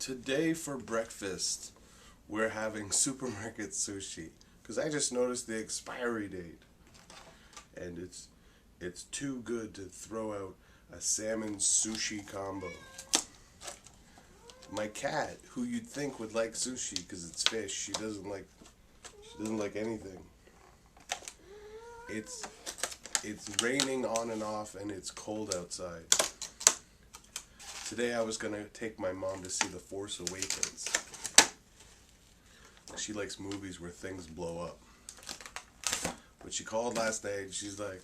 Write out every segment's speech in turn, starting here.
Today for breakfast, we're having Supermarket Sushi because I just noticed the expiry date, and it's too good to throw out a salmon sushi combo. My cat, who you'd think would like sushi because it's fish, she doesn't like anything. It's raining on and off, and it's cold outside. Today I was gonna take my mom to see The Force Awakens. She likes movies where things blow up. But she called last night and she's like,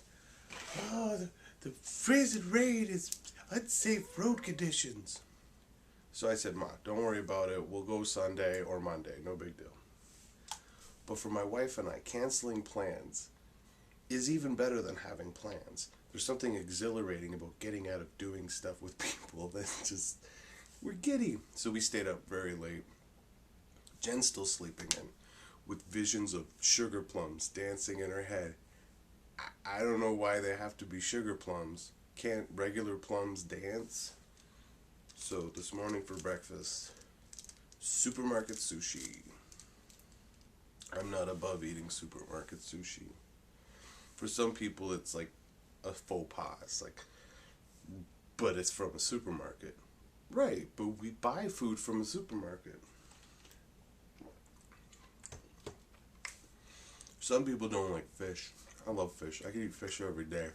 "Oh, the freezing rain is unsafe road conditions." So I said, "Ma, don't worry about it. We'll go Sunday or Monday. No big deal." But for my wife and I, canceling plans is even better than having plans. There's something exhilarating about getting out of doing stuff with people that's just, we're giddy. So we stayed up very late. Jen's still sleeping in with visions of sugar plums dancing in her head. I don't know why they have to be sugar plums. Can't regular plums dance? So this morning for breakfast, Supermarket Sushi. I'm not above eating Supermarket Sushi. For some people it's like a faux pas. It's like, but it's from a supermarket. Right, but we buy food from a supermarket. Some people don't like fish. I love fish. I can eat fish every day.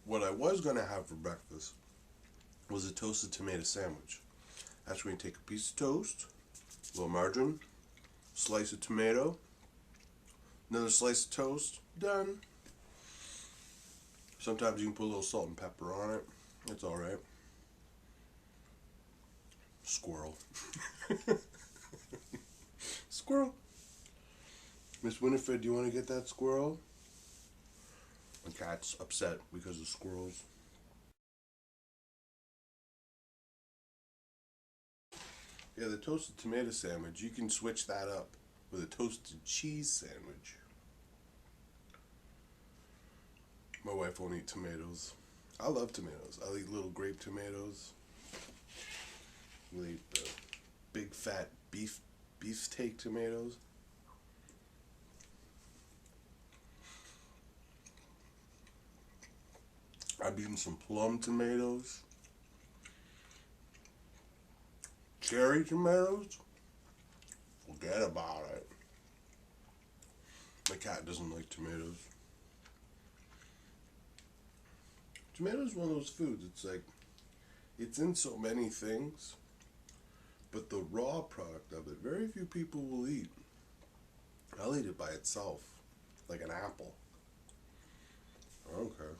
What I was going to have for breakfast was a toasted tomato sandwich. That's when you take a piece of toast, a little margarine, slice of tomato, another slice of toast, done. Sometimes you can put a little salt and pepper on it. It's alright. Squirrel. Squirrel. Miss Winifred, do you want to get that squirrel? My cat's upset because of squirrels. Yeah, the toasted tomato sandwich, you can switch that up with a toasted cheese sandwich. My wife won't eat tomatoes. I love tomatoes. I'll eat little grape tomatoes. We'll eat the big fat beefsteak tomatoes. I've eaten some plum tomatoes. Cherry tomatoes? Forget about it. My cat doesn't like tomatoes. Tomatoes are one of those foods, it's like, it's in so many things, but the raw product of it, very few people will eat. I'll eat it by itself, like an apple. I don't care.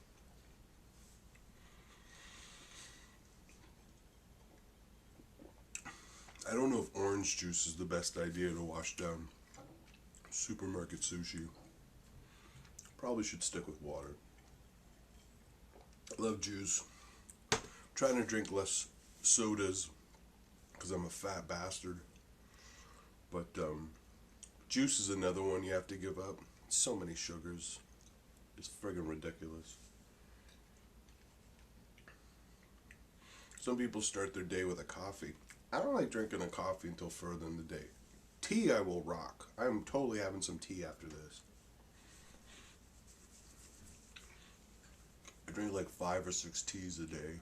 I don't know if orange juice is the best idea to wash down Supermarket Sushi. Probably should stick with water. I love juice. I'm trying to drink less sodas because I'm a fat bastard. But juice is another one you have to give up. So many sugars. It's friggin' ridiculous. Some people start their day with a coffee. I don't like drinking a coffee until further in the day. Tea I will rock. I'm totally having some tea after this. I drink like 5 or 6 teas a day.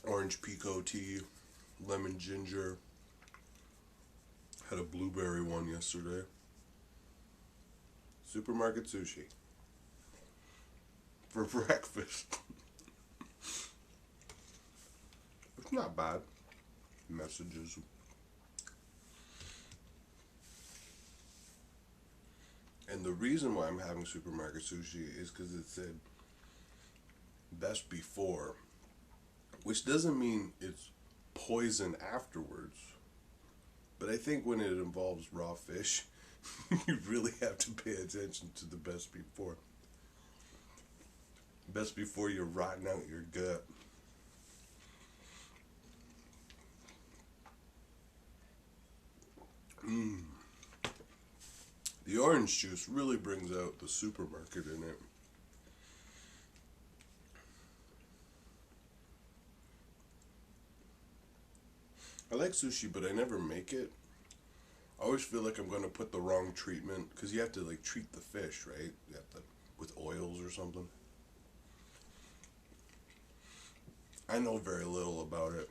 Orange pekoe tea, lemon ginger. Had a blueberry one yesterday. Supermarket Sushi. For breakfast. It's not bad. Messages. And the reason why I'm having Supermarket Sushi is because it said best before, which doesn't mean it's poison afterwards. But I think when it involves raw fish, you really have to pay attention to the best before. Best before you're rotting out your gut. The orange juice really brings out the supermarket in it. I like sushi, but I never make it. I always feel like I'm going to put the wrong treatment, because you have to like treat the fish, right? You have to, with oils or something. I know very little about it.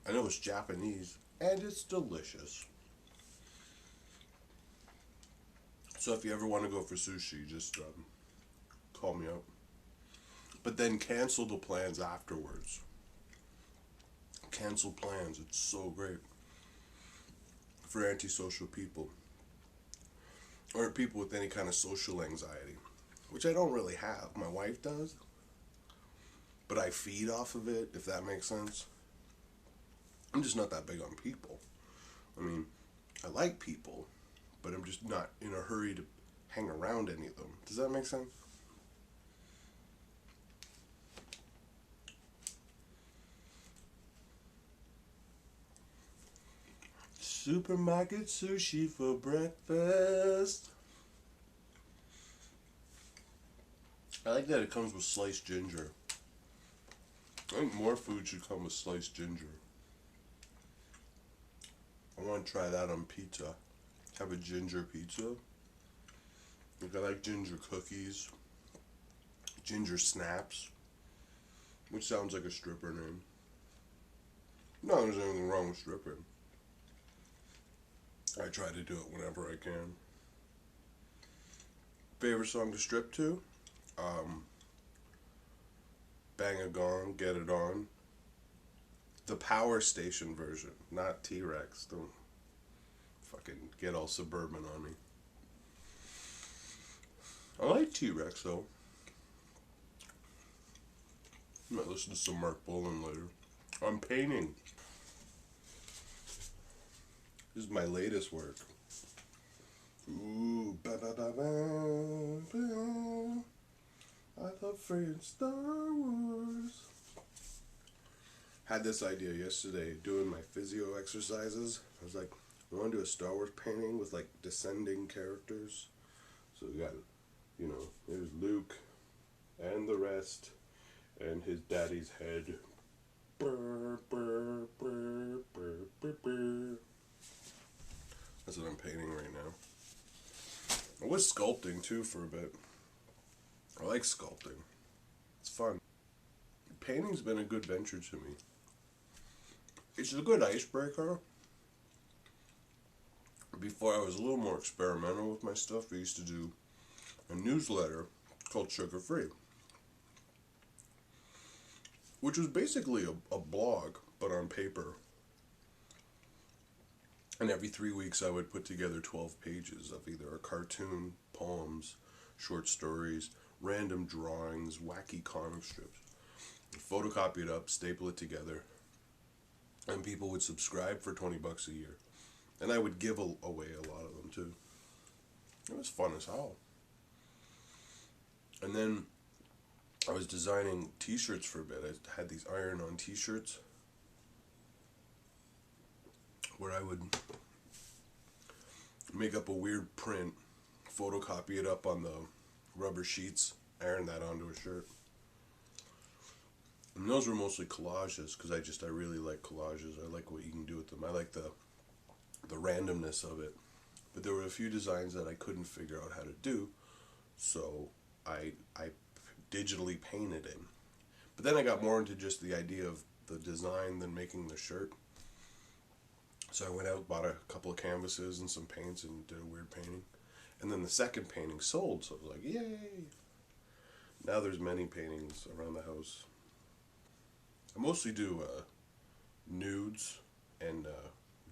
I know it's Japanese, and it's delicious. So if you ever want to go for sushi, just call me up. But then cancel the plans afterwards. Cancel plans. It's so great for antisocial people or people with any kind of social anxiety, which I don't really have. My wife does, but I feed off of it, if that makes sense. I'm just not that big on people. I mean, I like people, but I'm just not in a hurry to hang around any of them. Does that make sense? Supermarket sushi for breakfast. I like that it comes with sliced ginger. I think more food should come with sliced ginger. I want to try that on pizza. Have a ginger pizza. Like I like ginger cookies. Ginger snaps. Which sounds like a stripper name. No, there's anything wrong with stripping. I try to do it whenever I can. Favorite song to strip to? Bang a Gong, Get It On. The Power Station version, not T-Rex. Don't fucking get all suburban on me. I like T-Rex though. I might listen to some Mark Bolan later. I'm painting. This is my latest work. Ooh, ba ba ba ba ba. I love freaking Star Wars. Had this idea yesterday doing my physio exercises. I was like, I want to do a Star Wars painting with like descending characters. So we got, you know, there's Luke and the rest and his daddy's head. Burr, burr, burr, burr, burr, burr. That's what I'm painting right now. I was sculpting too for a bit. I like sculpting. It's fun. Painting's been a good venture to me. It's a good icebreaker. Before I was a little more experimental with my stuff, I used to do a newsletter called Sugar Free, which was basically a blog, but on paper. And every 3 weeks I would put together 12 pages of either a cartoon, poems, short stories, random drawings, wacky comic strips. I'd photocopy it up, staple it together, and people would subscribe for $20 a year. And I would give away a lot of them too. It was fun as hell. And then I was designing t-shirts for a bit. I had these iron-on t-shirts where I would make up a weird print, photocopy it up on the rubber sheets, iron that onto a shirt. And those were mostly collages because I really like collages. I like what you can do with them. I like the randomness of it. But there were a few designs that I couldn't figure out how to do, so I digitally painted it. But then I got more into just the idea of the design than making the shirt. So I went out, bought a couple of canvases and some paints and did a weird painting. And then the second painting sold, so I was like, yay! Now there's many paintings around the house. I mostly do nudes and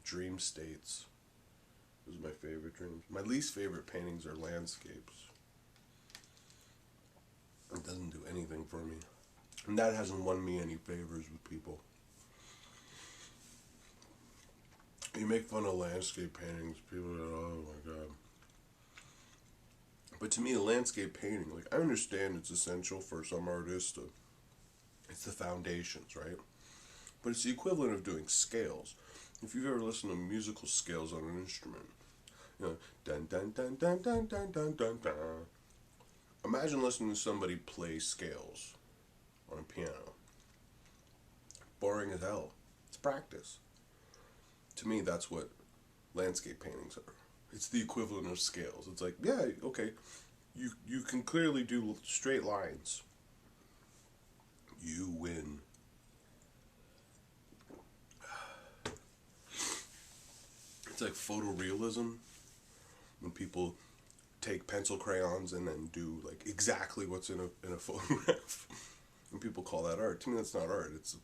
dream states. Those are my favorite dreams. My least favorite paintings are landscapes. It doesn't do anything for me. And that hasn't won me any favors with people. You make fun of landscape paintings, people are like, oh my god. But to me, a landscape painting, like, I understand it's essential for some artists to, it's the foundations, right? But it's the equivalent of doing scales. If you've ever listened to musical scales on an instrument, you know, dun dun dun dun dun dun dun dun dun. Imagine listening to somebody play scales on a piano. boring as hell. It's practice. To me, that's what landscape paintings are. It's the equivalent of scales. It's like, yeah, okay, you can clearly do straight lines. You win. It's like photorealism, when people take pencil crayons and then do like exactly what's in a photograph. And people call that art. To me, that's not art. It's a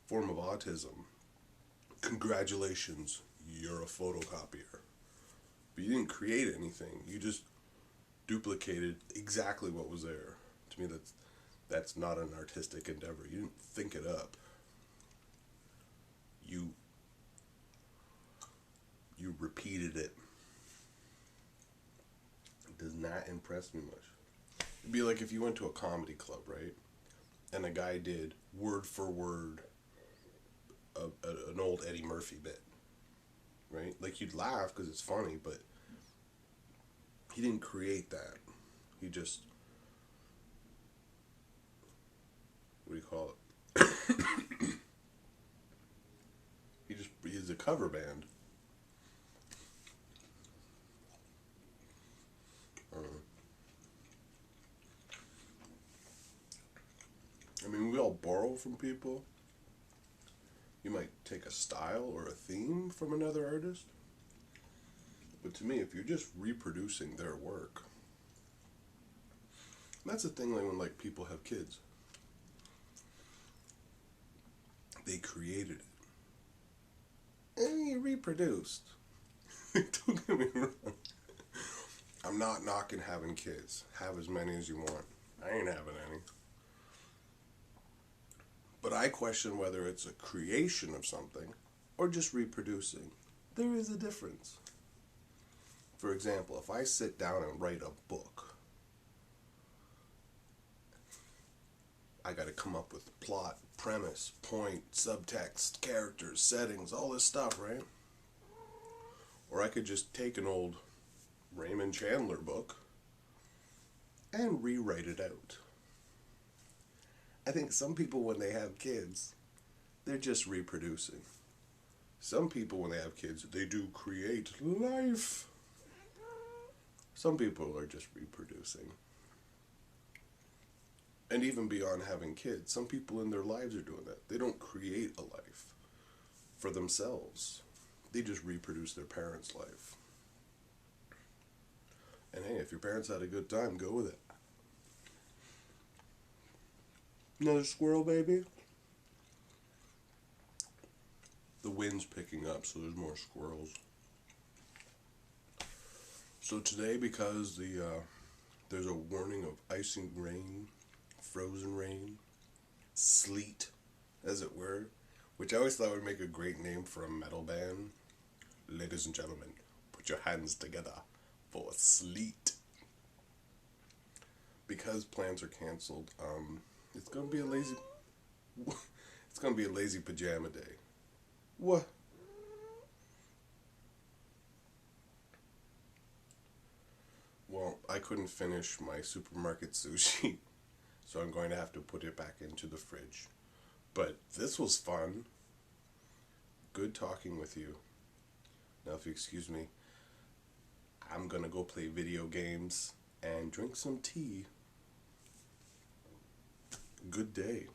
form of autism. Congratulations, you're a photocopier. But you didn't create anything. You just duplicated exactly what was there. To me, that's not an artistic endeavor. You didn't think it up. You repeated it. It does not impress me much. It'd be like if you went to a comedy club, right? And a guy did word for word an old Eddie Murphy bit, right? Like, you'd laugh because it's funny, but he didn't create that. He just, what do you call it? He's a cover band. I mean, we all borrow from people. You might take a style or a theme from another artist. But to me, if you're just reproducing their work, that's the thing, like when like people have kids. They created it. And you reproduced. Don't get me wrong. I'm not knocking having kids. Have as many as you want. I ain't having any. But I question whether it's a creation of something or just reproducing. There is a difference. For example, if I sit down and write a book, I got to come up with plot, premise, point, subtext, characters, settings, all this stuff, right? Or I could just take an old Raymond Chandler book and rewrite it out. I think some people, when they have kids, they're just reproducing. Some people, when they have kids, they do create life. Some people are just reproducing. And even beyond having kids, some people in their lives are doing that. They don't create a life for themselves. They just reproduce their parents' life. And hey, if your parents had a good time, go with it. Another squirrel, baby? The wind's picking up, so there's more squirrels. So today, because there's a warning of icing rain, frozen rain, sleet, as it were, which I always thought would make a great name for a metal band. Ladies and gentlemen, put your hands together for sleet. Because plans are canceled, it's gonna be a lazy pajama day. What? Well, I couldn't finish my Supermarket Sushi, so I'm going to have to put it back into the fridge. But this was fun. Good talking with you. Now, if you excuse me, I'm gonna go play video games and drink some tea. Good day.